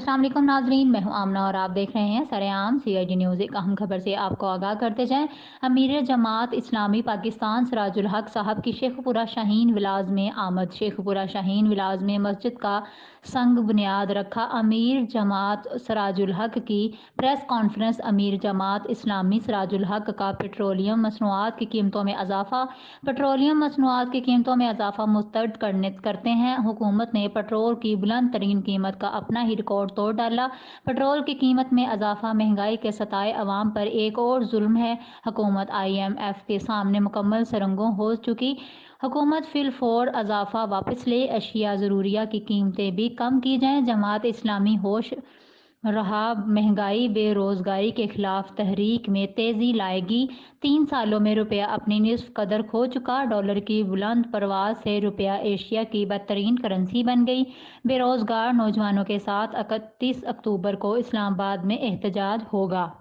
अस्सलाम वालेकुम नाजरीन, मैं हूं आमना और आप देख रहे हैं सरेआम CID न्यूज़। एक अहम खबर से आपको आगाह करते जाएं। अमीर जमात इस्लामी पाकिस्तान सिराजुल हक साहब की शेखपुरा शाहीन विलाज में आमद। शेखपुरा शाहीन विलाज में मस्जिद का संग बुनियाद रखा। अमीर जमात सिराजुल हक की प्रेस कॉन्फ्रेंस। अमीर जमात इस्लामी सिराजुल हक का पेट्रोलियम मसनूआत की कीमतों में इजाफा। पेट्रोलियम मसनूआत की कीमतों में इजाफा मुस्तरद करते हैं। हुकूमत ने पेट्रोल की बुलंद तरीन कीमत का अपना ही रिकॉर्ड तोड़ डाला। पेट्रोल की कीमत में इजाफा महंगाई के सताए अवाम पर एक और जुल्म है। हुकूमत IMF के सामने मुकम्मल सरंगों हो चुकी। हुकूमत फिलफौर इजाफा वापस ले। अशिया ज़रूरिया की कीमतें भी कम की जाएं। जमात इस्लामी होश रहा महंगाई बेरोजगारी के खिलाफ तहरीक में तेजी लाएगी। 3 सालों में रुपया अपनी निस्फ कदर खो चुका। डॉलर की बुलंद परवाज से रुपया एशिया की बदतरीन करेंसी बन गई। बेरोजगार नौजवानों के साथ 31 अक्टूबर को इस्लामाबाद में एहतजाज होगा।